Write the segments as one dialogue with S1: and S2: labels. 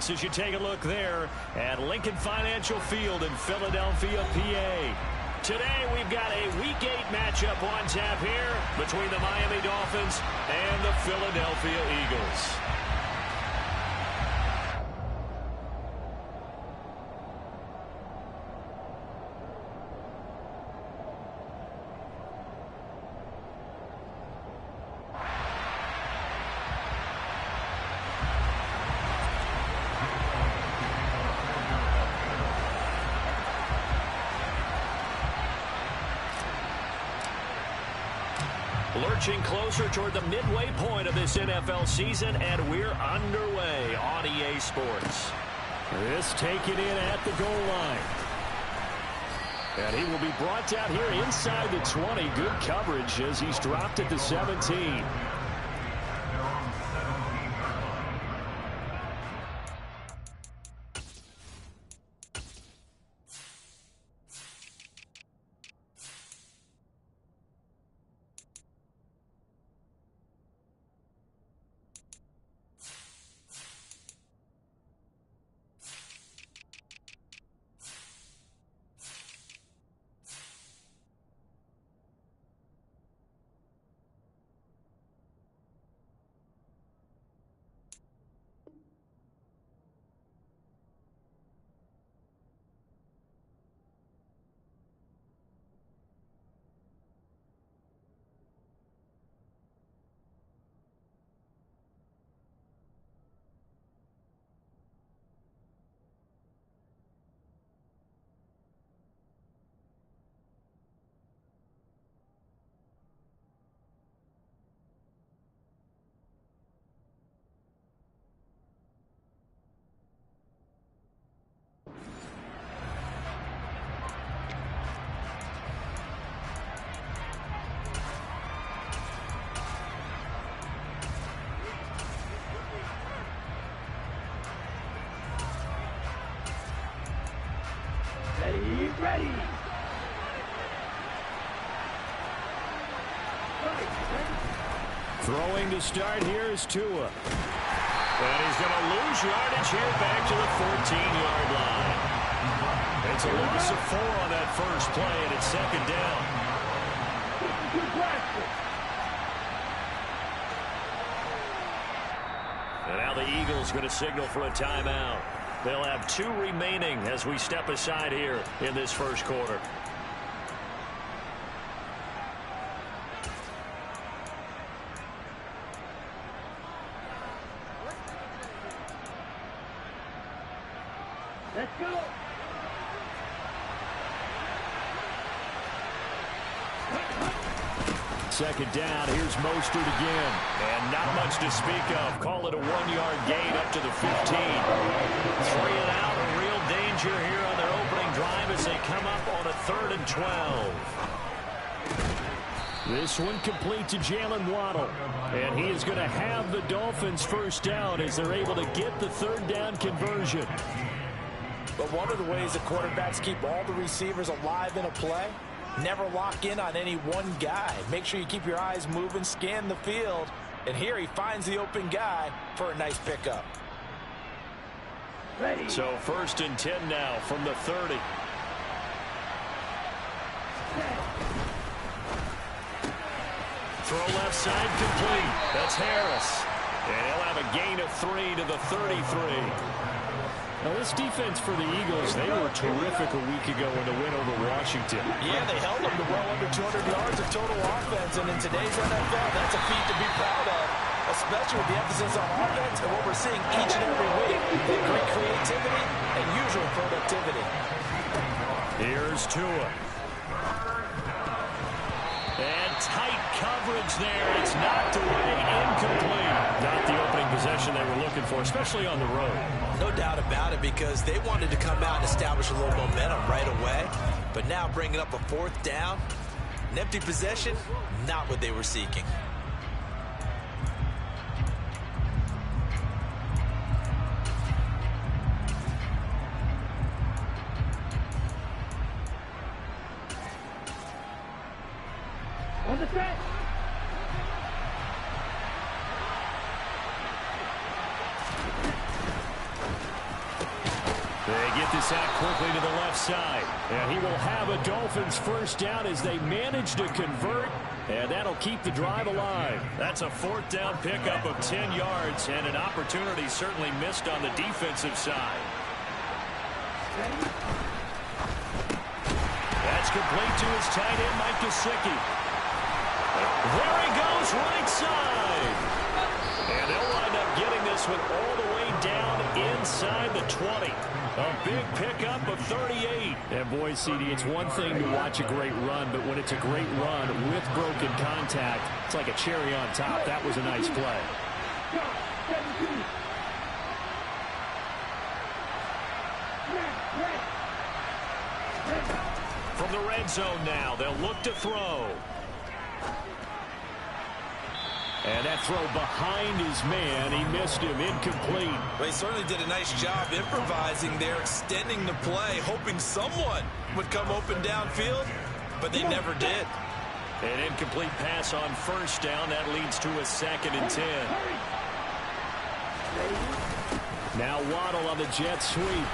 S1: sports as you take a look there at Lincoln Financial Field in Philadelphia, PA. Today we've got a Week 8 matchup on tap here between the Miami Dolphins and the Philadelphia Eagles. Lurching closer toward the midway point of this NFL season, and we're underway on EA Sports.
S2: This taken in at the goal line. And he will be brought down here inside the 20. Good coverage as he's dropped at the 17.
S3: Ready.
S2: Throwing to start here is Tua.
S1: And he's going to lose yardage here back to the 14-yard line. It's a loss of 4 on that first play, and it's second down. And now the Eagles going to signal for a timeout. They'll have 2 remaining as we step aside here in this first quarter.
S3: Let's go.
S2: Second down, here's Mostert again.
S1: And not much to speak of. Call it a 1-yard gain up to the 15. 3 and out, a real danger here on their opening drive as they come up on a 3rd and 12.
S2: This one complete to Jalen Waddle. And he is going to have the Dolphins first down as they're able to get the 3rd down conversion.
S4: But one of the ways that quarterbacks keep all the receivers alive in a play, never lock in on any one guy. Make sure you keep your eyes moving, scan the field. And here he finds the open guy for a nice pickup.
S3: Ready.
S1: So 1st and 10 now from the 30. Throw left side complete. That's Harris. And he'll have a gain of 3 to the 33.
S2: Now, this defense for the Eagles, they were terrific a week ago in the win over Washington.
S4: Yeah, they held them to well under 200 yards of total offense, and in today's NFL, that's a feat to be proud of, especially with the emphasis on offense and what we're seeing each and every week. Great creativity and usual productivity.
S1: Here's Tua. And tight coverage there. It's knocked away, incomplete. Not the opening possession they were looking for, especially on the road.
S4: No doubt about it, because they wanted to come out and establish a little momentum right away. But now bringing up a 4th down, an empty possession, not what they were seeking.
S3: On the set.
S2: They get this out quickly to the left side. And he will have a Dolphins first down as they manage to convert. And that'll keep the drive alive.
S1: That's a fourth down pickup of 10 yards and an opportunity certainly missed on the defensive side. That's complete to his tight end, Mike Gesicki. There he goes, right side. And they'll wind up getting this one all the way down inside the 20. A big pickup of 38.
S2: And boy, CD, it's one thing to watch a great run, but when it's a great run with broken contact, it's like a cherry on top. That was a nice play.
S1: From the red zone now, they'll look to throw.
S2: And that throw behind his man, he missed him, incomplete.
S4: Well, he certainly did a nice job improvising there, extending the play, hoping someone would come open downfield, but they never did.
S1: An incomplete pass on first down. That leads to a 2nd and 10.
S2: Now Waddle on the jet sweep.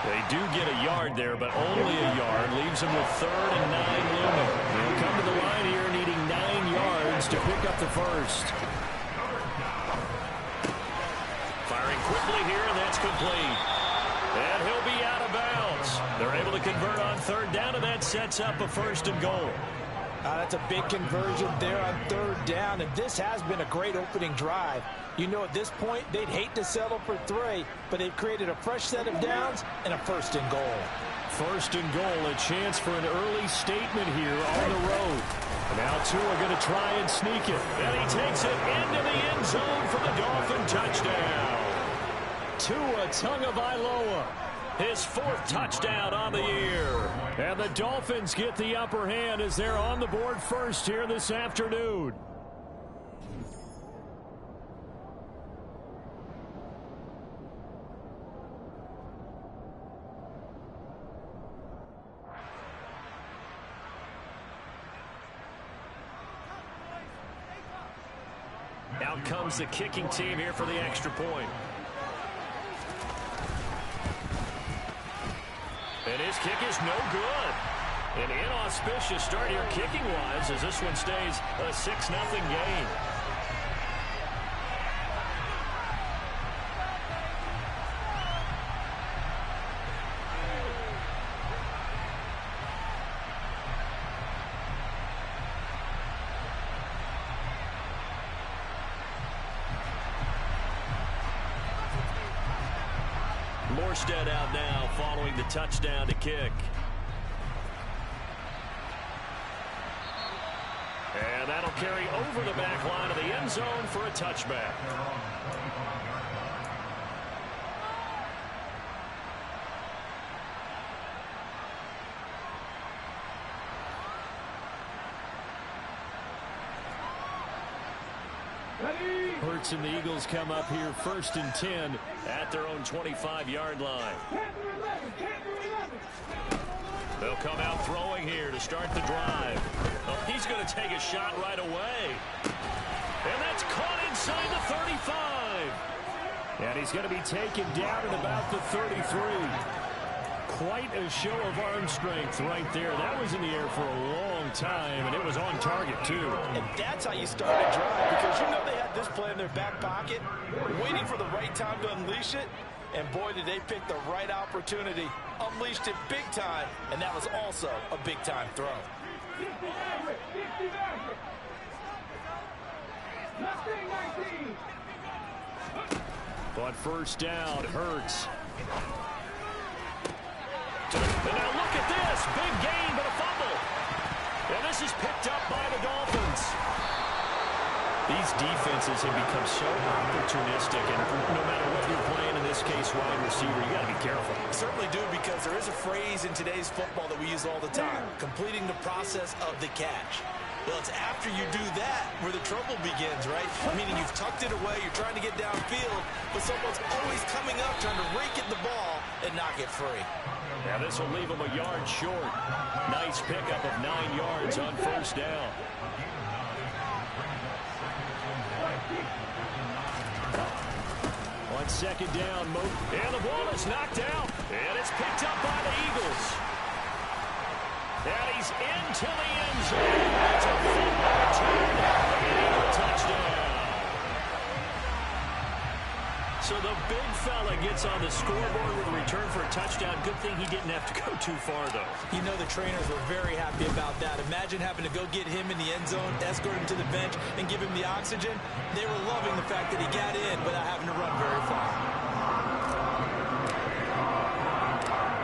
S1: They do get a yard there, but only a yard. Leaves them with 3rd and 9 looming.
S2: They'll come to the line here needing 9 yards to pick up the first.
S1: Firing quickly here, and that's complete. And he'll be out of bounds. They're able to convert on 3rd down, and that sets up a 1st and goal.
S4: That's a big conversion there on 3rd down, and this has been a great opening drive. You know, at this point, they'd hate to settle for 3, but they've created a fresh set of downs and a 1st and goal.
S2: 1st and goal, a chance for an early statement here on the road. Now Tua going to try and sneak it.
S1: And he takes it into the end zone for the Dolphin touchdown.
S2: Tua Tagovailoa.
S1: His 4th touchdown on the year.
S2: And the Dolphins get the upper hand as they're on the board first here this afternoon.
S1: Out comes the kicking team here for the extra point. And his kick is no good. An inauspicious start here kicking-wise as this one stays a 6-0 game. Morstead out now following the touchdown to kick. And that'll carry over the back line of the end zone for a touchback.
S2: Hurts and the Eagles come up here 1st and 10
S1: at their own 25-yard line. They'll come out throwing here to start the drive. Oh, he's going to take a shot right away. And that's caught inside the 35.
S2: And he's going to be taken down at about the 33. Quite a show of arm strength right there. That was in the air for a long time, and it was on target, too.
S4: And that's how you start a drive, because you know they had this play in their back pocket, waiting for the right time to unleash it. And boy, did they pick the right opportunity. Unleashed it big time, and that was also a big-time throw.
S2: But first down, Hurts.
S1: And now look at this. Big gain, but a fumble. And this is picked up by the Dolphins. These defenses have become so opportunistic, and no matter what you're playing, in this case, wide receiver, you got to be careful.
S4: Certainly do, because there is a phrase in today's football that we use all the time, completing the process of the catch. Well, it's after you do that where the trouble begins, right? Meaning you've tucked it away, you're trying to get downfield, but someone's always coming up trying to rake at the ball and knock it free.
S1: Now this will leave him a yard short. Nice pickup of 9 yards on first down.
S2: On second down. And the ball is knocked out. And it's picked up by the Eagles. And he's into the end zone. That's a fumble return. And a touchdown. So the big fella gets on the scoreboard with a return for a touchdown. Good thing he didn't have to go too far, though.
S4: You know the trainers were very happy about that. Imagine having to go get him in the end zone, escort him to the bench, and give him the oxygen. They were loving the fact that he got in without having to run very far.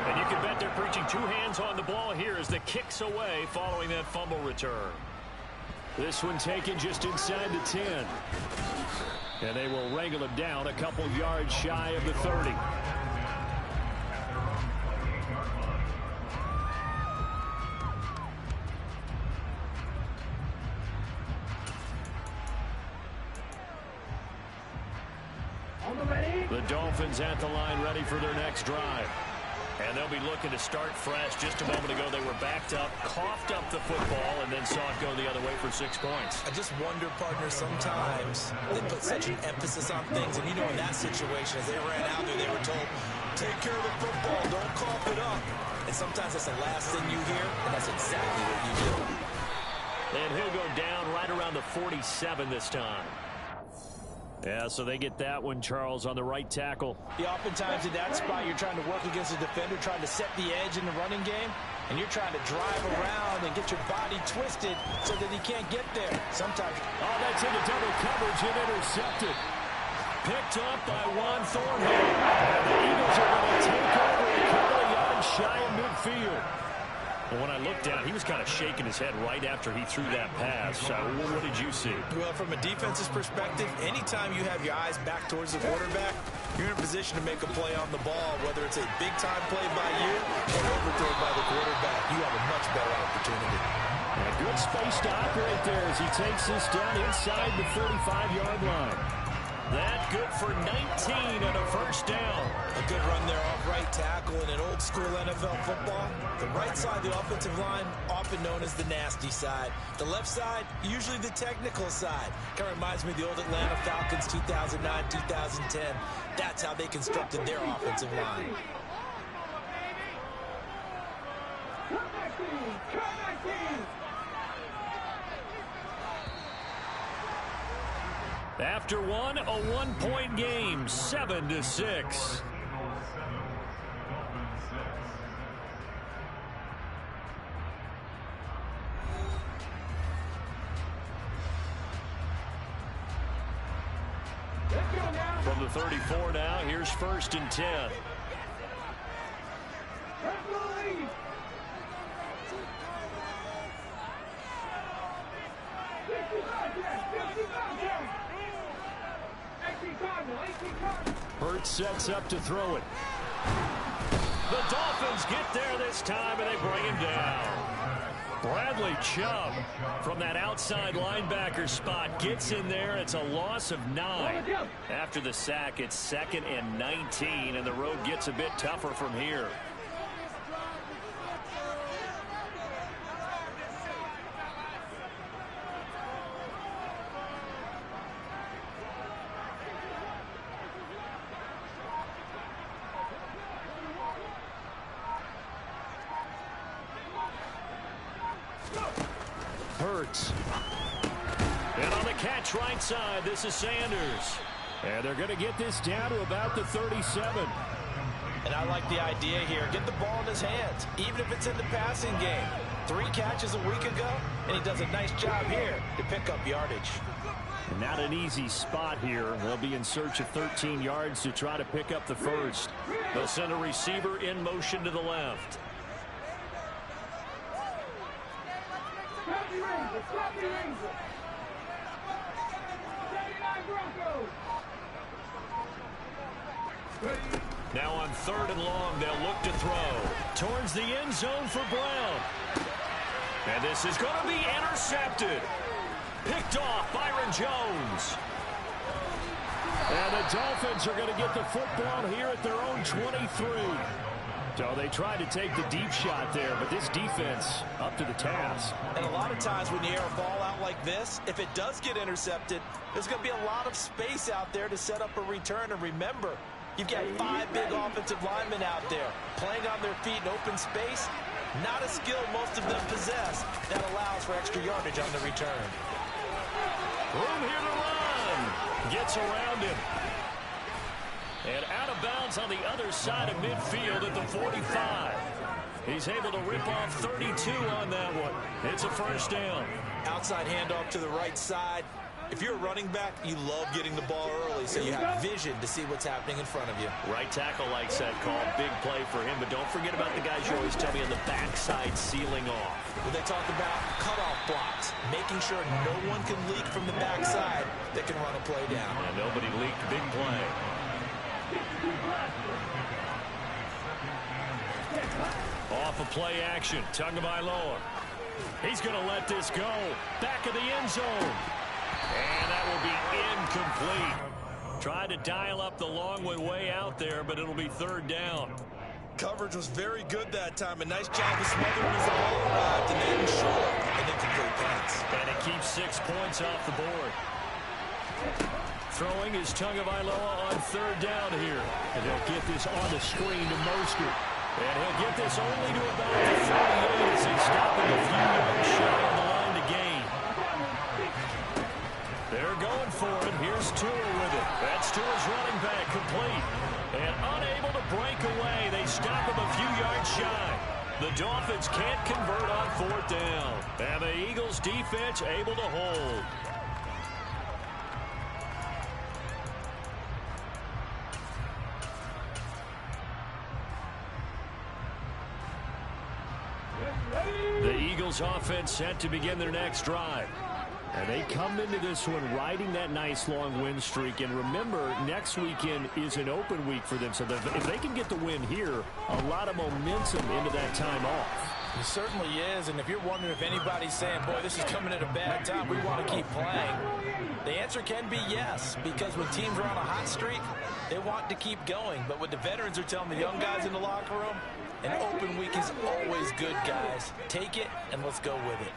S2: And you can bet they're preaching two hands on the ball here as the kick's away following that fumble return. This one taken just inside the 10. And they will wrangle him down a couple yards shy of the 30. The Dolphins at the line ready for their next drive. And they'll be looking to start fresh. Just a moment ago, they were backed up, coughed up the football, and then saw it go the other way for 6 points.
S4: I just wonder, partner, sometimes they put such an emphasis on things. And, you know, in that situation, as they ran out there, they were told, take care of the football, don't cough it up. And sometimes that's the last thing you hear, and that's exactly what you do.
S2: And he'll go down right around the 47 this time. Yeah, so they get that one, Charles, on the right tackle.
S4: Yeah, oftentimes in that spot, you're trying to work against a defender, trying to set the edge in the running game, and you're trying to drive around and get your body twisted so that he can't get there. Sometimes.
S2: Oh, that's into double coverage and intercepted. Picked up by Juan Thornhill. And the Eagles are going to take over a couple of yards shy of midfield. Well, when I looked down, he was kind of shaking his head right after he threw that pass. What did you see?
S4: Well, from a defense's perspective, anytime you have your eyes back towards the quarterback, you're in a position to make a play on the ball, whether it's a big-time play by you or overthrow by the quarterback. You have a much better opportunity.
S2: And a good space to operate there as he takes this down inside the 35-yard line. That good for 19 and a first down.
S4: A good run there off right tackle in an old-school NFL football. The right side of the offensive line, often known as the nasty side. The left side, usually the technical side. Kind of reminds me of the old Atlanta Falcons 2009, 2010. That's how they constructed their offensive line.
S2: After one, a one-point game, 7-6. From the 34 now, here's 1st and 10. Hurts sets up to throw it. The Dolphins get there this time, and they bring him down. Bradley Chubb from that outside linebacker spot gets in there. It's a loss of 9. After the sack, it's 2nd and 19, and the road gets a bit tougher from here. Hurts. And on the catch right side, this is Sanders. And they're going to get this down to about the 37.
S4: And I like the idea here. Get the ball in his hands, even if it's in the passing game. 3 catches a week ago, and he does a nice job here to pick up yardage.
S2: Not an easy spot here. They'll be in search of 13 yards to try to pick up the first. They'll send a receiver in motion to the left. Now on 3rd and long, they'll look to throw towards the end zone for Brown. And this is going to be intercepted. Picked off Byron Jones. And the Dolphins are going to get the football here at their own 23. So they tried to take the deep shot there, but this defense up to the task.
S4: And a lot of times when you air a ball out like this, if it does get intercepted, there's going to be a lot of space out there to set up a return. And remember, you've got 5 big offensive linemen out there playing on their feet in open space. Not a skill most of them possess that allows for extra yardage on the return.
S2: Room here to run. Gets around him. And out of bounds on the other side of midfield at the 45. He's able to rip off 32 on that one. It's a first down.
S4: Outside handoff to the right side. If you're a running back, you love getting the ball early so you have vision to see what's happening in front of you.
S1: Right tackle likes that call. Big play for him, but don't forget about the guys you always tell me on the backside sealing off.
S4: When they talk about cutoff blocks, making sure no one can leak from the backside that can run a play down.
S1: And nobody leaked. Big play.
S2: Off a play action. Tagovailoa. He's going to let this go. Back of the end zone. And that will be incomplete. Tried to dial up the long way out there, but it'll be third down.
S4: Coverage was very good that time. A nice job of smothering as the ball arrived and then short and incomplete pass.
S2: And it keeps 6 points off the board. Throwing is Tagovailoa on third down here. And they'll get this on the screen to Mostert. And he'll get this only to about the 48 as he's stopping a few yards shy on the line to gain. They're going for it. Here's Tua with it. That's Tua's running back complete. And unable to break away. They stop him a few yards shy. The Dolphins can't convert on fourth down. And the Eagles defense able to hold. The Eagles offense set to begin their next drive. And they come into this one riding that nice long win streak. And remember, next weekend is an open week for them. So if they can get the win here, a lot of momentum into that time off.
S4: It certainly is. And if you're wondering if anybody's saying, boy, this is coming at a bad time, we want to keep playing, the answer can be yes. Because when teams are on a hot streak, they want to keep going. But what the veterans are telling the young guys in the locker room, an open week is always good, guys. Take it and let's go with it.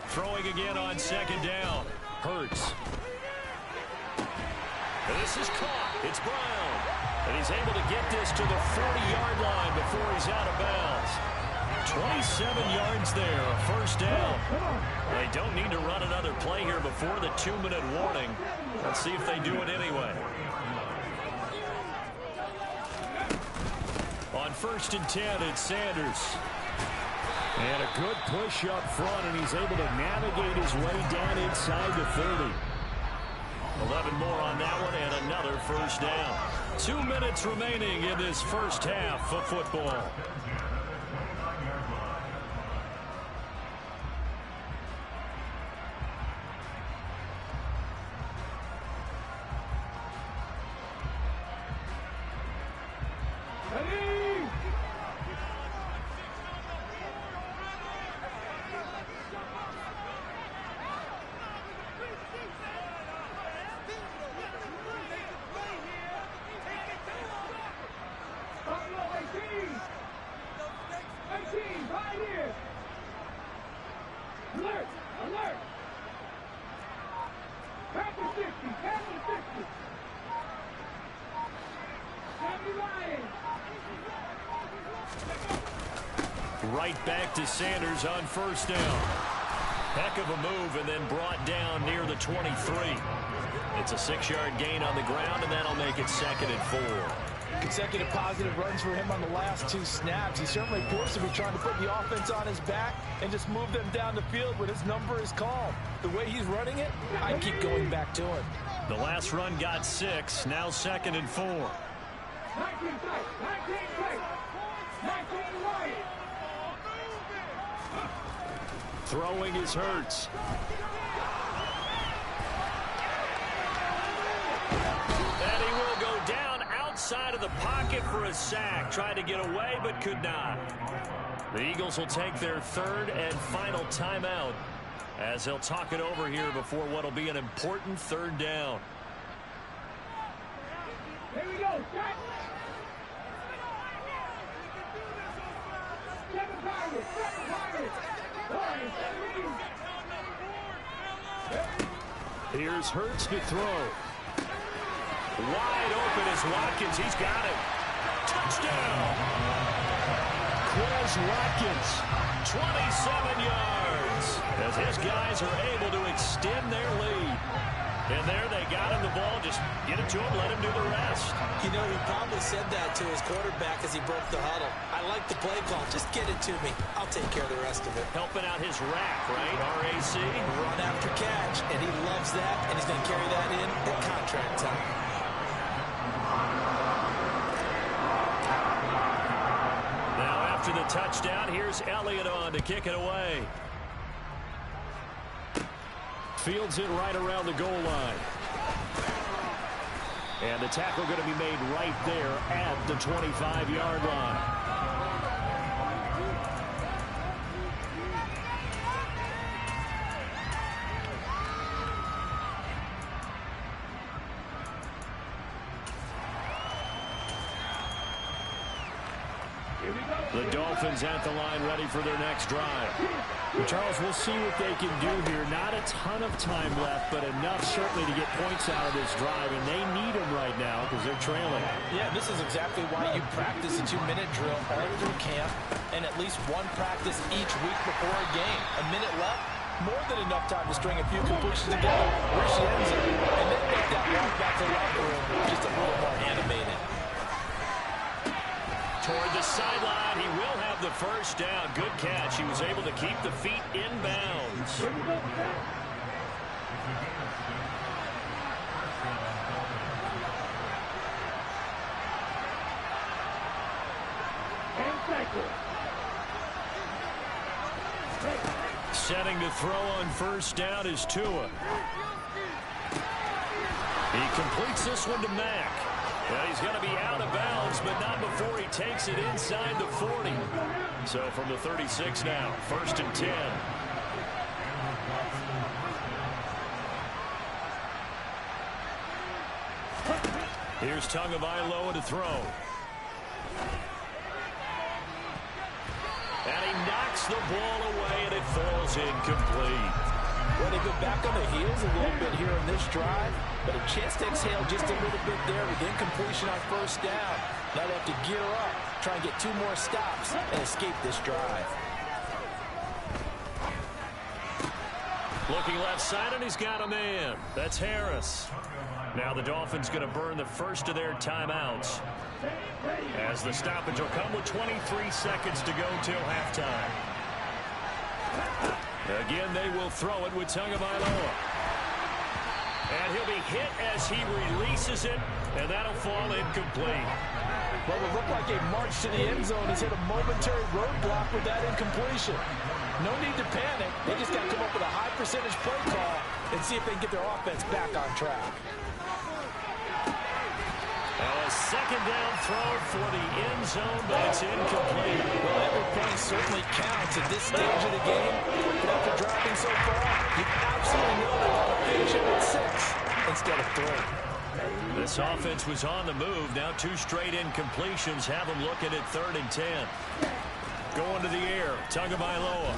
S2: Throwing again on second down. Hurts. This is caught. It's Brown. And he's able to get this to the 40-yard line before he's out of bounds. 27 yards there, a first down. They don't need to run another play here before the 2-minute warning. Let's see if they do it anyway. On 1st and 10, it's Sanders. And a good push up front, and he's able to navigate his way down inside the 30. 11 more on that one, and another first down. 2 minutes remaining in this first half of football. Right back to Sanders on first down. Heck of a move and then brought down near the 23. It's a 6-yard gain on the ground, and that'll make it 2nd and 4.
S4: Consecutive positive runs for him on the last 2 snaps. He certainly appears to be trying to put the offense on his back and just move them down the field when his number is called. The way he's running it, I'd keep going back to him.
S2: The last run got 6. Now 2nd and 4.
S3: 19 right.
S2: Throwing is Hurts. And he will go down outside of the pocket for a sack. Tried to get away, but could not. The Eagles will take their 3rd and final timeout
S1: as he'll talk it over here before what will be an important third down.
S3: Here we go.
S1: Here's Hurts to throw. Wide open is Watkins. He's got it. Touchdown. Quez Watkins, 27 yards, as his guys are able to extend their lead. And there they got him the ball. Just get it to him, let him do the rest.
S4: You know, he probably said that to his quarterback as he broke the huddle. I like the play call. Just get it to me. I'll take care of the rest of it.
S1: Helping out his rack, right? RAC.
S4: Run after catch, and he loves that, and he's going to carry that in at contract time.
S1: Now after the touchdown, here's Elliott on to kick it away. Fields it right around the goal line. And the tackle going to be made right there at the 25-yard line. The Dolphins at the line ready for their next drive.
S2: Well, Charles, we'll see what they can do here. Not a ton of time left, but enough certainly to get points out of this drive, and they need them right now because they're trailing.
S4: Yeah, this is exactly why you practice a 2-minute drill all through camp and at least one practice each week before a game. A minute left, more than enough time to string a few completions together, reach the end zone, and then make that walk back to the locker room just a little more animated.
S1: Toward the sideline, he will have the first down. Good catch. He was able to keep the feet inbounds. Setting to throw on first down is Tua. He completes this one to Mack. Well, he's going to be out of bounds, but not before he takes it inside the 40. So from the 36 now, 1st and 10. Here's Tagovailoa to throw. And he knocks the ball away, and it falls incomplete.
S4: Well, they've been back on their heels a little bit here in this drive, but a chance to exhale just a little bit there with incompletion on first down. Now they have to gear up, try and get 2 more stops, and escape this drive.
S1: Looking left side, and he's got a man. That's Harris. Now the Dolphins going to burn the first of their timeouts, as the stoppage will come with 23 seconds to go till halftime. Again, they will throw it with Tagovailoa. And he'll be hit as he releases it, and that'll fall incomplete.
S4: Well, it looked like a march to the end zone. He's hit a momentary roadblock with that incompletion. No need to panic. They just got to come up with a high percentage play call and see if they can get their offense back on track.
S1: A second down throw for the end zone, but it's incomplete.
S4: Well, every point certainly counts at this stage of the game. But after driving so far, you absolutely know they want to finish it with 6 instead of 3.
S1: This offense was on the move. Now 2 straight incompletions have them looking at 3rd and 10. Going to the air, Tagovailoa.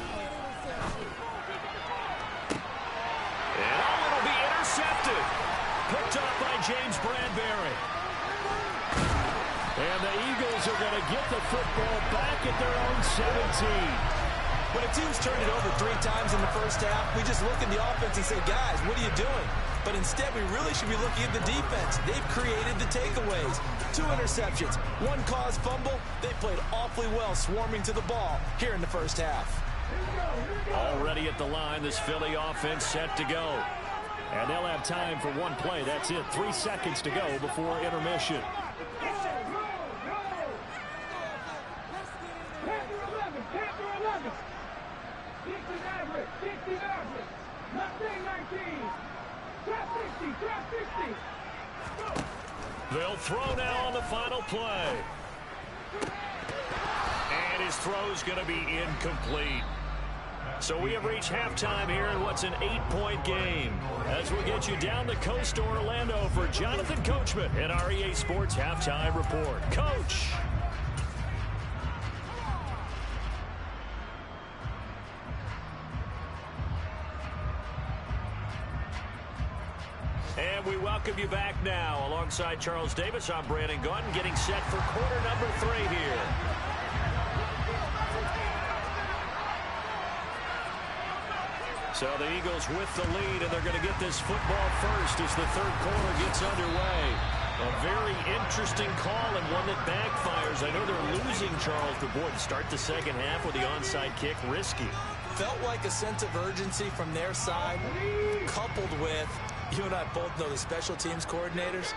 S1: And it'll be intercepted. Picked up by James Bradbury. And the Eagles are going to get the football back at their own 17.
S4: When a team's turned it over 3 times in the first half, we just look at the offense and say, guys, what are you doing? But instead, we really should be looking at the defense. They've created the takeaways. 2 interceptions, 1 caused fumble. They played awfully well swarming to the ball here in the first half.
S1: Already at the line, this Philly offense set to go. And they'll have time for 1 play. That's it. 3 seconds to go before intermission. They'll throw now on the final play. And his throw's going to be incomplete. So we have reached halftime here in what's an 8-point game. As we'll get you down the coast to Orlando for Jonathan Coachman in our EA Sports Halftime Report. Coach. And we welcome you back now. Alongside Charles Davis, I'm Brandon Gaudin, getting set for quarter number 3 here. So the Eagles with the lead, and they're going to get this football first as the third quarter gets underway. A very interesting call and one that backfires. I know they're losing, Charles, but boy, to start the second half with the onside kick, risky.
S4: Felt like a sense of urgency from their side, coupled with, you and I both know the special teams coordinators,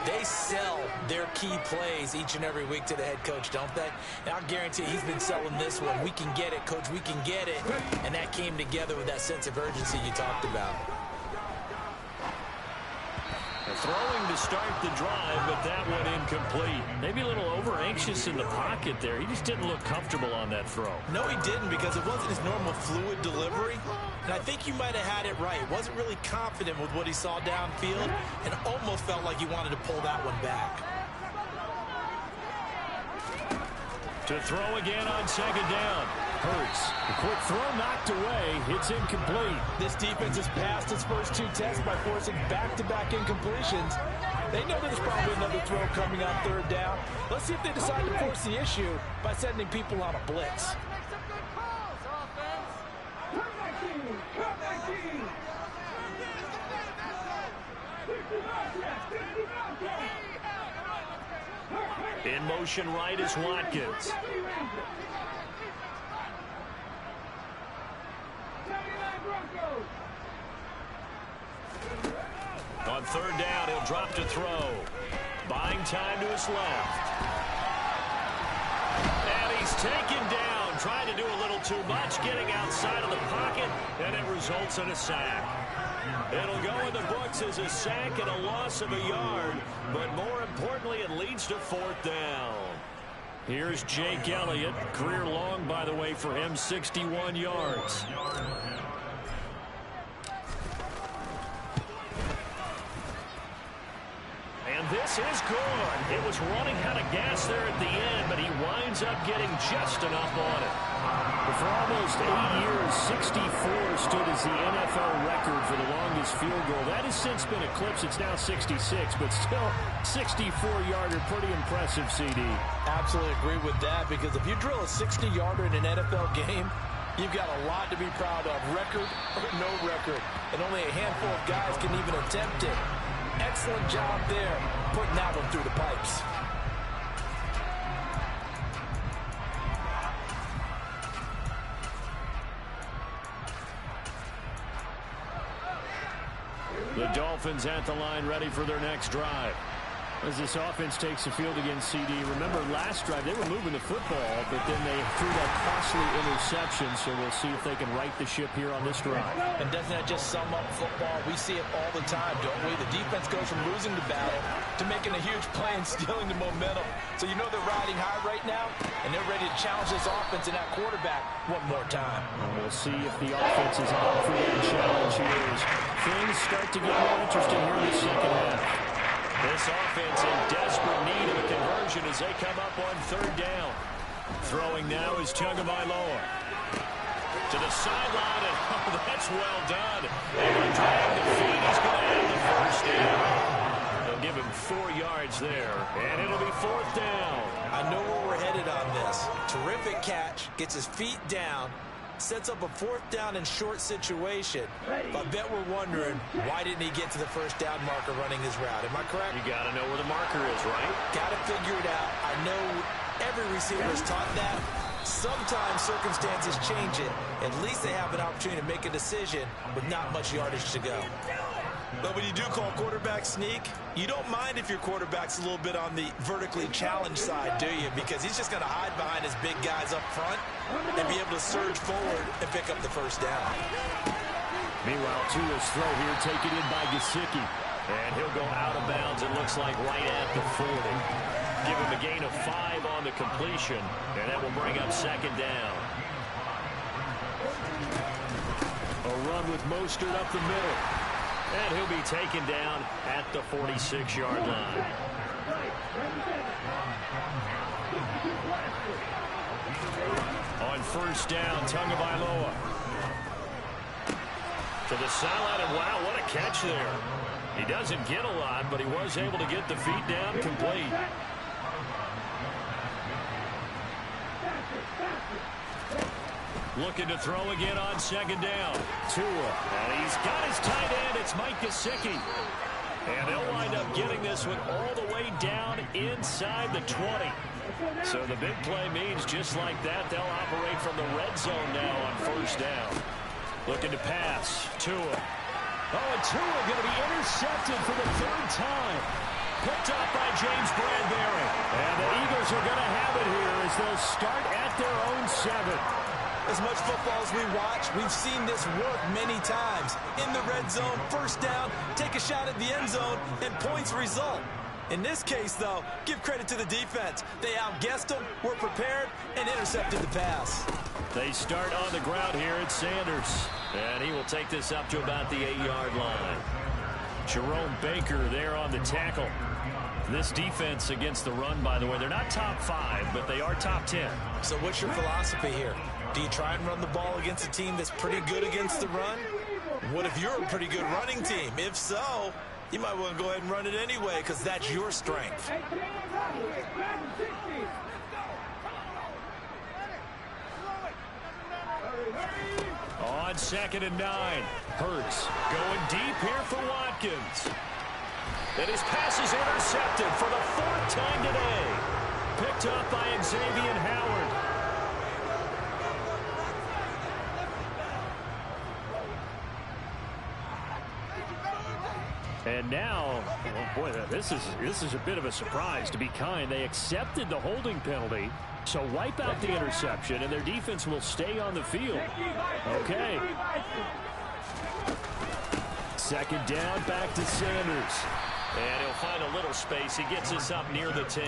S4: they sell their key plays each and every week to the head coach, don't they? And I'll guarantee he's been selling this one. We can get it, coach, we can get it. And that came together with that sense of urgency you talked about.
S1: Throwing to start the drive, but that one incomplete. Maybe a little over-anxious in the pocket there. He just didn't look comfortable on that throw.
S4: No, he didn't, because it wasn't his normal fluid delivery. And I think you might have had it right. Wasn't really confident with what he saw downfield and almost felt like he wanted to pull that one back.
S1: To throw again on second down. Hurts. The quick throw knocked away. It's incomplete.
S4: This defense has passed its first 2 tests by forcing back-to-back incompletions. They know there's probably another throw coming on third down. Let's see if they decide to force the issue by sending people on a blitz.
S1: In motion right is Watkins. On third down, he'll drop to throw. Buying time to his left. And he's taken down, trying to do a little too much, getting outside of the pocket, and it results in a sack. It'll go in the books as a sack and a loss of a yard, but more importantly, it leads to fourth down. Here's Jake Elliott, career long, by the way, for him, 61 yards. And this is good. It was running out of gas there at the end, but he winds up getting just enough on it. For almost 8 years, 64 stood as the NFL record for the longest field goal. That has since been eclipsed. It's now 66, but still 64-yarder. Pretty impressive, CD.
S4: Absolutely agree with that, because if you drill a 60-yarder in an NFL game, you've got a lot to be proud of, record or no record. And only a handful of guys can even attempt it. Excellent job there, putting that one through the pipes.
S1: The Dolphins at the line, ready for their next drive. As this offense takes the field against CD. Remember, last drive, they were moving the football, but then they threw that costly interception, so we'll see if they can right the ship here on this drive.
S4: And doesn't that just sum up football? We see it all the time, don't we? The defense goes from losing the battle to making a huge play and stealing the momentum. So you know they're riding high right now, and they're ready to challenge this offense and that quarterback one more time.
S1: And we'll see if the offense is up for that challenge here as things start to get more interesting here in the second half. This offense in desperate need of a conversion as they come up on third down. Throwing now is Tagovailoa. To the sideline, and oh, that's well done. They're going to drag the feet. He's going to have the first down. They'll give him 4 yards there, and it'll be fourth down.
S4: I know where we're headed on this. Terrific catch, gets his feet down, sets up a fourth down and short situation. But I bet we're wondering, why didn't he get to the first down marker running his route? Am I correct?
S1: You got to know where the marker is, right?
S4: Got to figure it out. I know every receiver is taught that. Sometimes circumstances change it. At least they have an opportunity to make a decision with not much yardage to go. But when you do call quarterback sneak, you don't mind if your quarterback's a little bit on the vertically challenged side, do you? Because he's just going to hide behind his big guys up front and be able to surge forward and pick up the first down.
S1: Meanwhile, Tua's throw here taken in by Gesicki. And he'll go out of bounds, it looks like, right at the 40. Give him a gain of 5 on the completion, and that will bring up second down.
S2: run with Mostert up the middle. And he'll be taken down at the 46-yard line. On first down, Tagovailoa. To the sideline, and wow, what a catch there. He doesn't get a lot, but he was able to get the feet down complete. Looking to throw again on second down. Tua. And he's got his tight end. It's Mike Gesicki. And they'll wind up getting this one all the way down inside the 20. So the big play means just like that, they'll operate from the red zone now on first down. Looking to pass. Tua. Oh, and Tua going to be intercepted for the third time. Picked up by James Bradbury. And the Eagles are going to have it here as they'll start at their own 7.
S4: As much football as we watch, we've seen this work many times. In the red zone, first down, take a shot at the end zone, and points result. In this case, though, give credit to the defense. They outguessed them, were prepared, and intercepted the pass.
S2: They start on the ground here at Sanders. And he will take this up to about the 8-yard line. Jerome Baker there on the tackle. This defense against the run, by the way, they're not top 5, but they are top 10.
S4: So what's your philosophy here? Do you try and run the ball against a team that's pretty good against the run? What if you're a pretty good running team? If so, you might want to go ahead and run it anyway because that's your strength.
S2: On 2nd and 9, Hurts going deep here for Watkins. And his pass is intercepted for the 4th time today. Picked up by Xavier Howard. And now, oh boy, this is a bit of a surprise, to be kind. They accepted the holding penalty, so wipe out the interception, and their defense will stay on the field. Okay. 2nd down, back to Sanders. And he'll find a little space. He gets us up near the 10.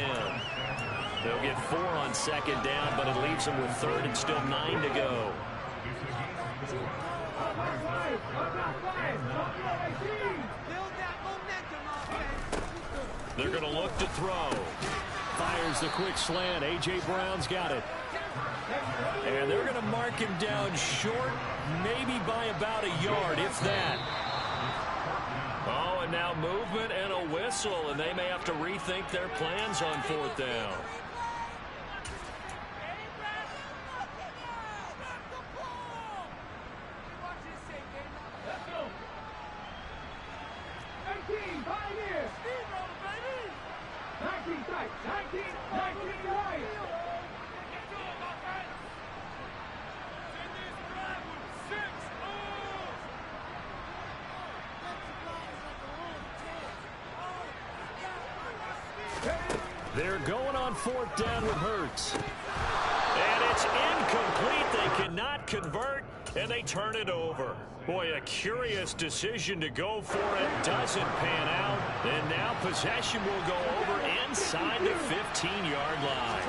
S2: They'll get 4 on 2nd down, but it leaves them with 3rd and still 9 to go. They're going to look to throw. Fires the quick slant. A.J. Brown's got it. And they're going to mark him down short, maybe by about a yard, if that. Oh, and now movement and a whistle, and they may have to rethink their plans on 4th down. They're going on 4th down with Hurts. And it's incomplete. They cannot convert, and they turn it over. Boy, a curious decision to go for it. Doesn't pan out. And now possession will go over inside the 15-yard line.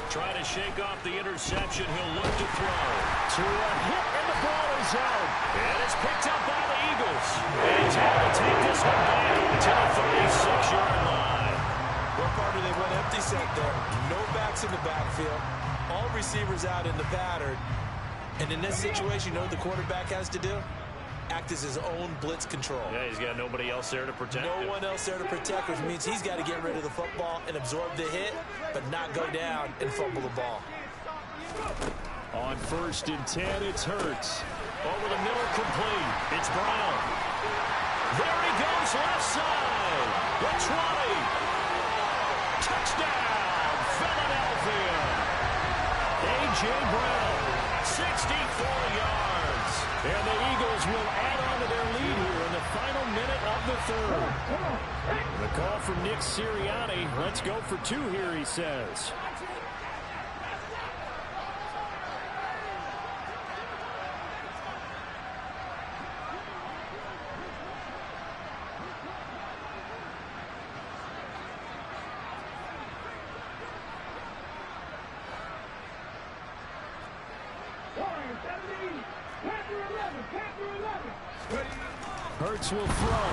S2: Try to shake off the interception. He'll look to throw. To a hit, and the ball is out. And it's picked up by the Eagles. And he's able to take this one back to the 36-yard line.
S4: What part do they went empty set there? No backs in the backfield. All receivers out in the pattern. And in this situation, you know what the quarterback has to do? Act as his own blitz control.
S2: Yeah, he's got nobody else there to protect him.
S4: No one else there to protect, which means he's got to get rid of the football and absorb the hit, but not go down and fumble the ball.
S2: On 1st and 10, it's Hurts. Over the middle, complete. It's Brown. There he goes, left side. The 20. Touchdown, Philadelphia. A.J. Brown, 64 yards. And the Eagles will add on to their lead here in the final minute of the 3rd. The call from Nick Sirianni. Let's go for 2 here, he says. Hurts will throw.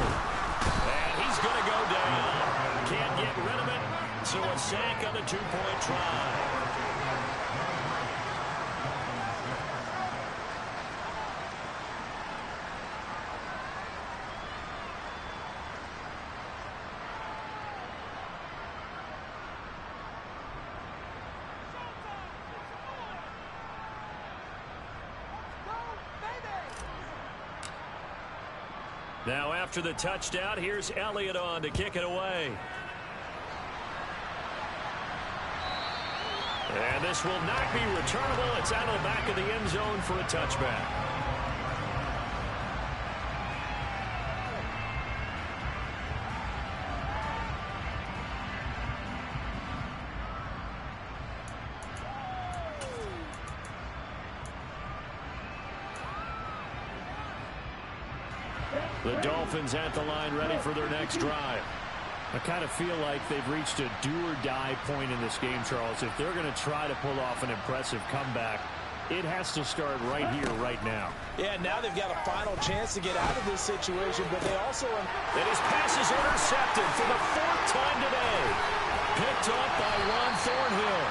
S2: And he's going to go down. Can't get rid of it. So a sack on the two-point try. Now after the touchdown, here's Elliott on to kick it away. And this will not be returnable. It's out of the back of the end zone for a touchback. The Dolphins at the line ready for their next drive. I kind of feel like they've reached a do-or-die point in this game, Charles. If they're going to try to pull off an impressive comeback, it has to start right here, right now.
S4: Yeah, now they've got a final chance to get out of this situation, but they also...
S2: And his pass is intercepted for the fourth time today. Picked up by Ron Thornhill.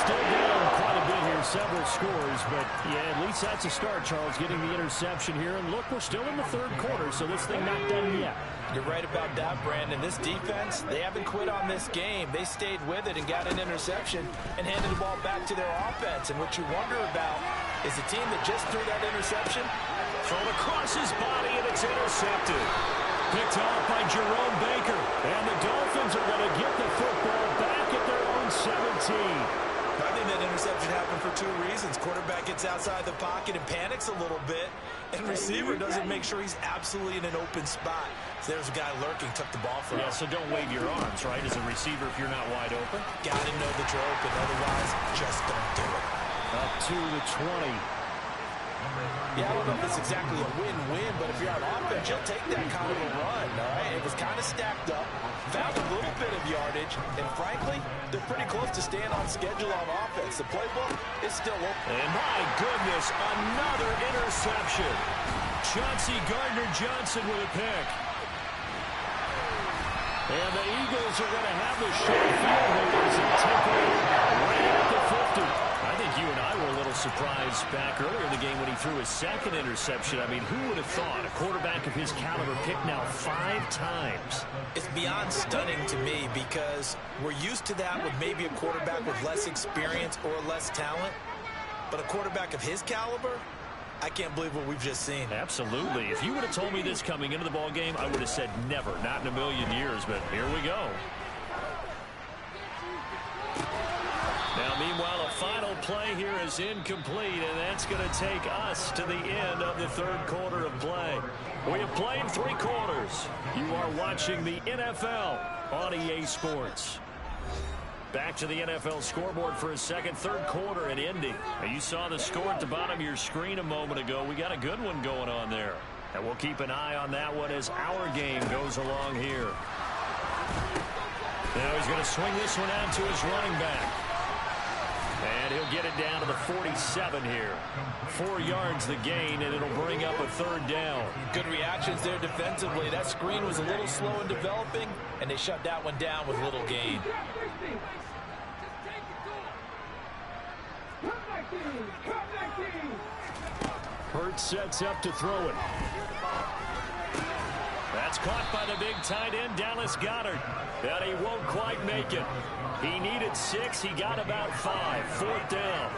S2: Still down quite a bit here, several scores, but yeah, at least that's a start, Charles, getting the interception here. And look, we're still in the third quarter, so this thing not done yet.
S4: You're right about that, Brandon. This defense, they haven't quit on this game. They stayed with it and got an interception and handed the ball back to their offense. And what you wonder about is the team that just threw that interception,
S2: thrown across his body, and it's intercepted. Picked off by Jerome Baker. And the Dolphins are going to get the football back at their own 17.
S4: I think that interception happened for two reasons. Quarterback gets outside the pocket and panics a little bit, and receiver doesn't make sure he's absolutely in an open spot. So there's a guy lurking, took the ball from him.
S2: Yeah, so don't wave your arms, right, as a receiver if you're not wide open.
S4: Got to know that you're open, otherwise just don't do it.
S2: Up to the 20.
S4: Yeah, I don't know if it's exactly a win-win, but if you're on offense, you'll take that kind of a run, all right? It was kind of stacked up, found a little bit of yardage, and frankly, they're pretty close to staying on schedule on offense. The playbook is still open.
S2: And my goodness, another interception. Chauncey Gardner-Johnson with a pick. And the Eagles are going to have the short field here as they take over right at the 50. I think you and I were a little surprised back earlier in the game when he threw his second interception. I mean, who would have thought a quarterback of his caliber picked now 5 times?
S4: It's beyond stunning to me because we're used to that with maybe a quarterback with less experience or less talent. But a quarterback of his caliber, I can't believe what we've just seen.
S2: Absolutely. If you would have told me this coming into the ball game, I would have said never, not in a million years. But here we go. Now, meanwhile, a final play here is incomplete, and that's going to take us to the end of the third quarter of play. We have played 3 quarters. You are watching the NFL on EA Sports. Back to the NFL scoreboard for a second, third quarter in Indy. Now, you saw the score at the bottom of your screen a moment ago. We got a good one going on there. And we'll keep an eye on that one as our game goes along here. Now he's going to swing this one out to his running back. And he'll get it down to the 47 here. 4 yards the gain, and it'll bring up a third down.
S4: Good reactions there defensively. That screen was a little slow in developing, and they shut that one down with little gain.
S2: Hurts sets up to throw it. That's caught by the big tight end, Dallas Goedert. But he won't quite make it. He needed 6. He got about 5. Fourth down.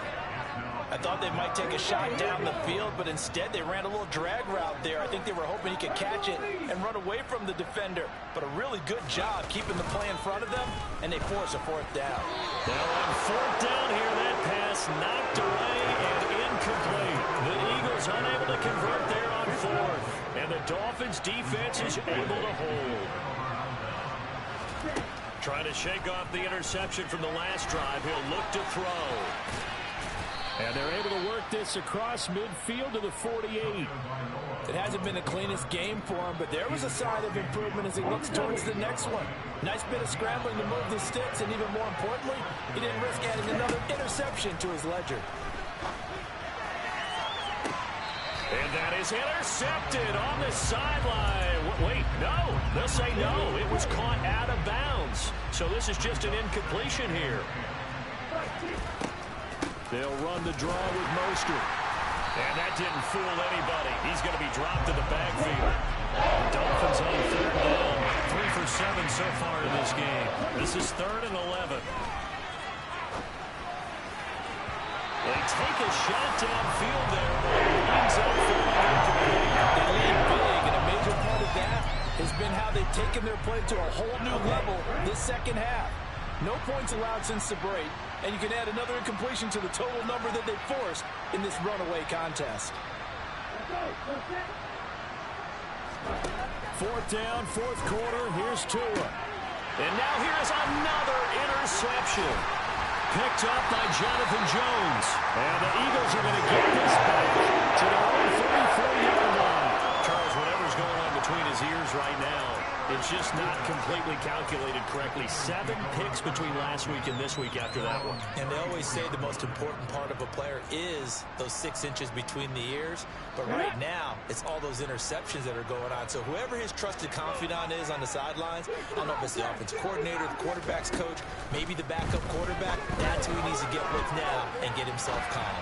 S4: I thought they might take a shot down the field, but instead they ran a little drag route there. I think they were hoping he could catch it and run away from the defender. But a really good job keeping the play in front of them, and they force a fourth down.
S2: Now on fourth down here, that pass knocked away and incomplete. The Eagles unable to convert there on fourth. And the Dolphins defense is able to hold. Trying to shake off the interception from the last drive. He'll look to throw. And they're able to work this across midfield to the 48.
S4: It hasn't been the cleanest game for him, but there was a sign of improvement as he looks towards the next one. Nice bit of scrambling to move the sticks, and even more importantly, he didn't risk adding another interception to his ledger.
S1: And that is intercepted on the sideline. Wait, no. They'll say no. It was caught out of bounds. So this is just an incompletion here.
S2: They'll run the draw with Mostert.
S1: And that didn't fool anybody. He's going to be dropped in the backfield. The Dolphins on third down. 3 for 7 so far in this game. This is 3rd and 11. They take a shot downfield there. Ends up falling incomplete.
S4: They lead big, and a major part of that has been how they've taken their play to a whole new level this second half. No points allowed since the break, and you can add another incompletion to the total number that they forced in this runaway contest.
S2: 4th down, 4th quarter. Here's Tua.
S1: And now here's another interception. Picked up by Jonathan Jones. And the Eagles are going to get this back to their own 34-yard line. Charles, whatever's going on between his ears right now, it's just not completely calculated correctly. 7 picks between last week and this week after that one.
S4: And they always say the most important part of a player is those 6 inches between the ears. But right now, it's all those interceptions that are going on. So whoever his trusted confidant is on the sidelines, I don't know if it's the offensive coordinator, the quarterback's coach, maybe the backup quarterback, that's who he needs to get with now and get himself calm.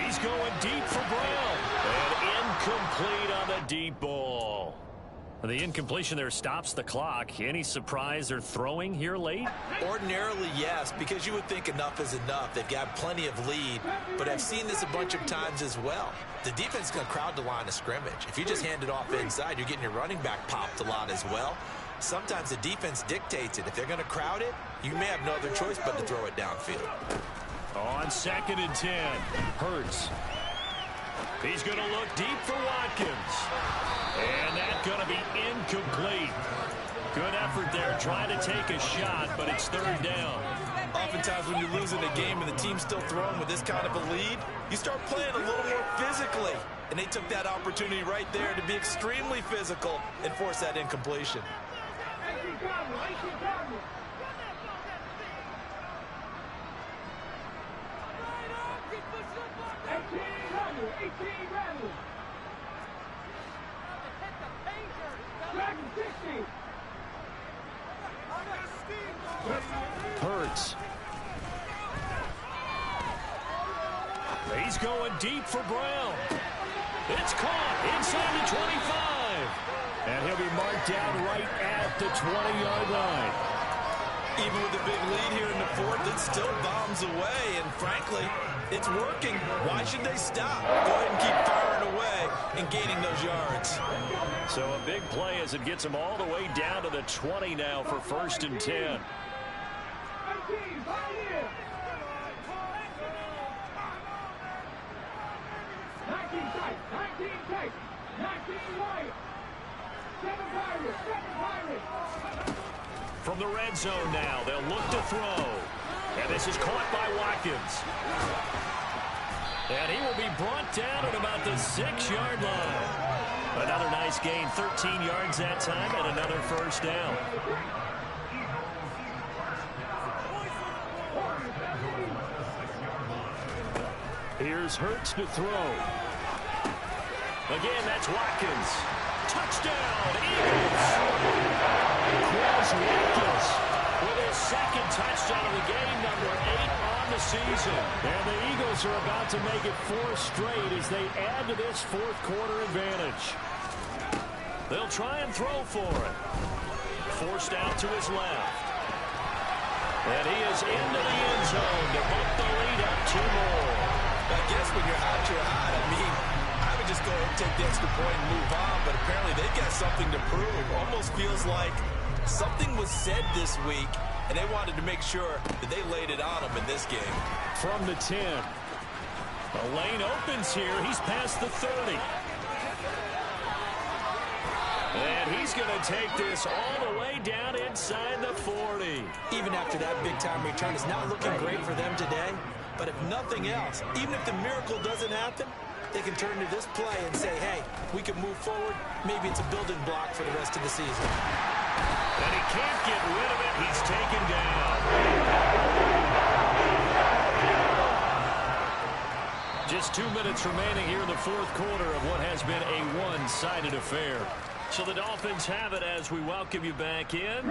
S1: He's going deep for Brown. And incomplete on the deep ball. The incompletion there stops the clock. Any surprise they're throwing here late?
S4: Ordinarily, yes, because you would think enough is enough. They've got plenty of lead, but I've seen this a bunch of times as well. The defense is going to crowd the line of scrimmage. If you just hand it off inside, you're getting your running back popped a lot as well. Sometimes the defense dictates it. If they're going to crowd it, you may have no other choice but to throw it downfield.
S1: On 2nd and 10, Hurts. He's going to look deep for Watkins. And that's going to be incomplete. Good effort there, trying to take a shot, but it's 3rd down.
S4: Oftentimes when you're losing a game and the team's still throwing with this kind of a lead, you start playing a little more physically. And they took that opportunity right there to be extremely physical and force that incompletion.
S2: Hurts.
S1: He's going deep for Brown. It's caught inside the 25.
S2: And he'll be marked down right at the 20-yard line.
S4: Even with a big lead here in the 4th, it still bombs away. And frankly, it's working. Why should they stop? Go ahead and keep firing away and gaining those yards.
S1: So a big play as it gets them all the way down to the 20 now for 1st and 10. From the red zone now, they'll look to throw. And this is caught by Watkins. And he will be brought down at about the 6-yard line. Another nice gain, 13 yards that time, and another 1st down.
S2: Here's Hurts to throw.
S1: Again, that's Watkins. Touchdown, Eagles! Chris Watkins with his 2nd touchdown of the game, number 8 on the season.
S2: And the Eagles are about to make it 4 straight as they add to this 4th quarter advantage.
S1: They'll try and throw for it. Forced out to his left. And he is into the end zone to bump the lead up 2 more.
S4: I guess when you're hot, you're hot. I mean, I would just go ahead and take the extra point and move on, but apparently they've got something to prove. Almost feels like something was said this week, and they wanted to make sure that they laid it on them in this game.
S2: From the 10.
S1: The lane opens here. He's past the 30. And he's going to take this all the way down inside the 40.
S4: Even after that big-time return, it's not looking great for them today. But if nothing else, even if the miracle doesn't happen, they can turn to this play and say, hey, we can move forward. Maybe it's a building block for the rest of the season.
S1: And he can't get rid of it. He's taken down.
S2: Just 2 minutes remaining here in the fourth quarter of what has been a one-sided affair. So the Dolphins have it as we welcome you back in.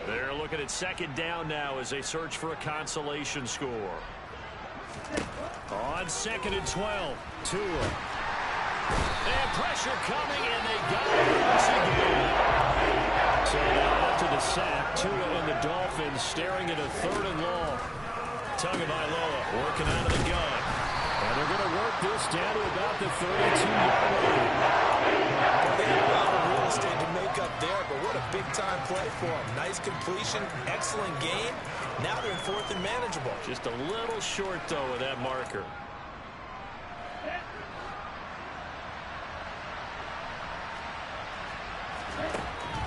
S2: They're looking at second down now as they search for a consolation score. On 2nd and 12, Tua. And pressure coming, and they got it once again. So now after the sack, Tua and the Dolphins staring at a 3rd and long. Tagovailoa working out of the gun. And they're going to work this down to about the 32-yard line.
S4: They had a lot of real estate to make up there, but what a big-time play for them. Nice completion, excellent game. Now they're in 4th and manageable.
S2: Just a little short, though, of that marker.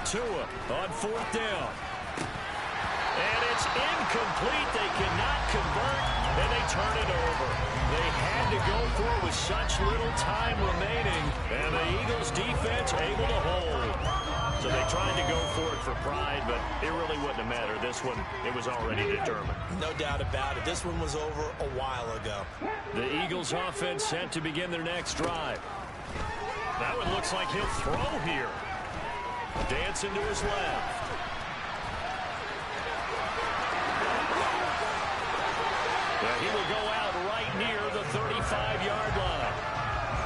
S2: Tua on 4th down. And it's incomplete. They cannot convert, and they turn it over. They had to go for it with such little time remaining, and the Eagles' defense able to hold. So they tried to go for it for pride, but it really wouldn't have mattered. This one, it was already determined.
S4: No doubt about it. This one was over a while ago.
S2: The Eagles' offense set to begin their next drive. That one looks like he'll throw here. Dancing to his left. Well, he will go out right near the 35-yard line.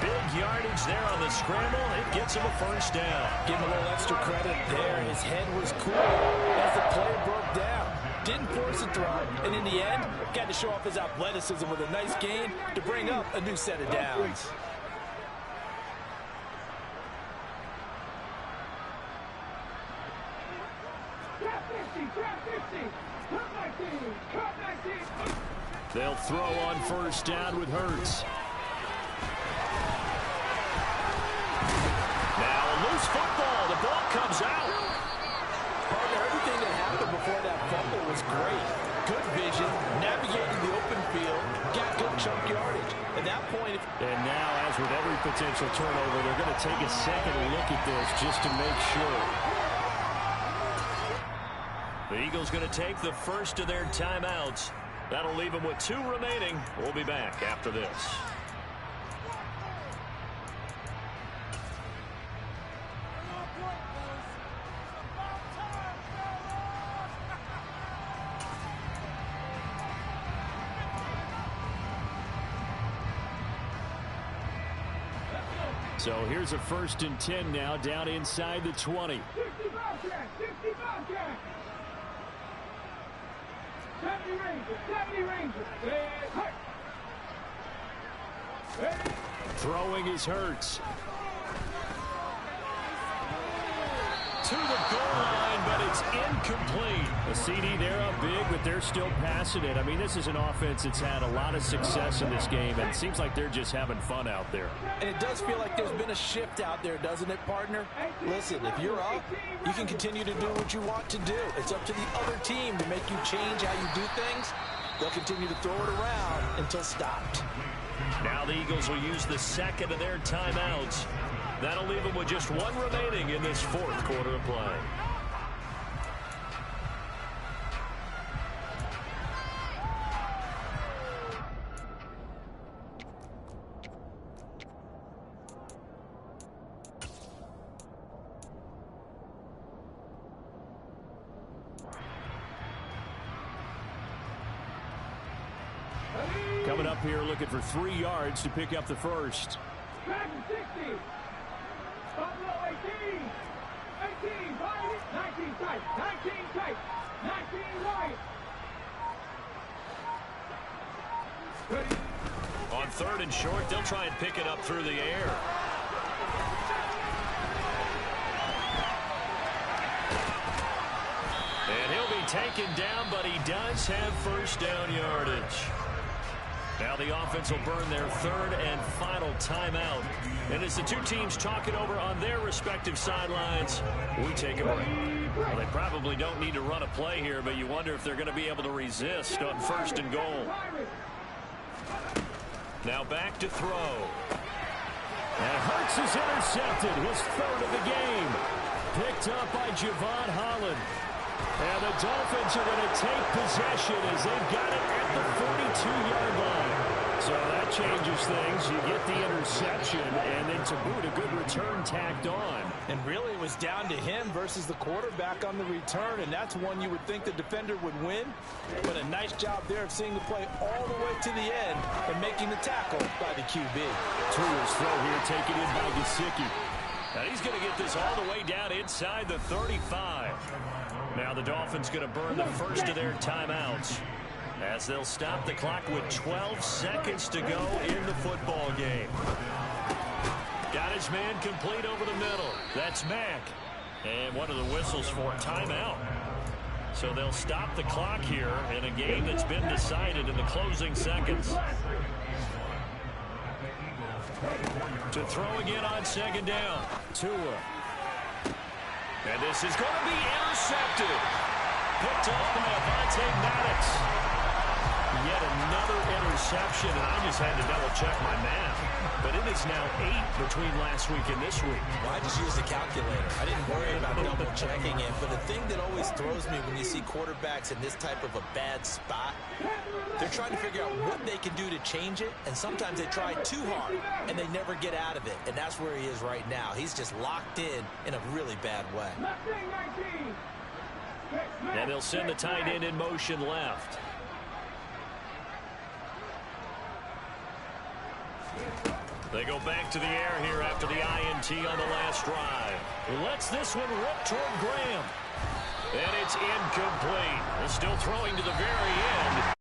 S2: Big yardage there on the scramble. It gets him a first down.
S4: Give him a little extra credit there. His head was cool as the play broke down. Didn't force a throw, and in the end, got to show off his athleticism with a nice gain to bring up a new set of downs.
S2: They'll throw on first down with Hurts. Now a loose football. The ball comes out.
S4: Partner, everything that happened before that fumble was great. Good vision, navigated the open field, got good chunk yardage. At that point...
S2: And now, as with every potential turnover, they're going to take a second look at this just to make sure. The Eagles going to take the first of their timeouts. That'll leave them with 2 remaining. We'll be back after this. So here's a 1st and 10 now, down inside the 20.
S3: 70 Rangers.
S2: Throwing is Hurts. To the goal line, but it's incomplete. A CD there up big, but they're still passing it. I mean, this is an offense that's had a lot of success in this game, and it seems like they're just having fun out there.
S4: And it does feel like there's been a shift out there, doesn't it, partner? Listen, if you're up, you can continue to do what you want to do. It's up to the other team to make you change how you do things. They'll continue to throw it around until stopped.
S2: Now the Eagles will use the second of their timeouts. That'll leave them with just 1 remaining in this 4th quarter of play. Coming up here looking for 3 yards to pick up the first.
S3: 60. Buffalo 18. 18. 19 tight. 19 tight. 19 right.
S2: On 3rd and short, they'll try and pick it up through the air. And he'll be taken down, but he does have first down yardage. Now the offense will burn their 3rd and final timeout. And as the 2 teams talk it over on their respective sidelines, we take a break. Well, they probably don't need to run a play here, but you wonder if they're going to be able to resist on 1st and goal. Now back to throw. And Hurts is intercepted, his 3rd of the game. Picked up by Javon Holland. And the Dolphins are going to take possession as they've got it at the 42-yard line. So that changes things. You get the interception, and then to boot, a good return tacked on.
S4: And really, it was down to him versus the quarterback on the return, and that's one you would think the defender would win. But a nice job there of seeing the play all the way to the end and making the tackle by the QB.
S2: Tua's throw here taken in by Gesicki. And he's going to get this all the way down inside the 35. Now the Dolphins going to burn the first of their timeouts, as they'll stop the clock with 12 seconds to go in the football game. Got his man complete over the middle. That's Mack. And one of the whistles for a timeout. So they'll stop the clock here in a game that's been decided in the closing seconds. To throw again on second down. Tua. And this is going to be intercepted. Picked off by Avonte Maddox. Yet another interception, and I just had to double-check my math. But it is now 8 between last week and this week.
S4: Well, I just used a calculator. I didn't worry about double-checking it. But the thing that always throws me when you see quarterbacks in this type of a bad spot, they're trying to figure out what they can do to change it, and sometimes they try too hard, and they never get out of it. And that's where he is right now. He's just locked in a really bad way.
S2: And they'll send the tight end in motion left. They go back to the air here after the INT on the last drive. Lets this one rip toward Graham. And it's incomplete. Still throwing to the very end.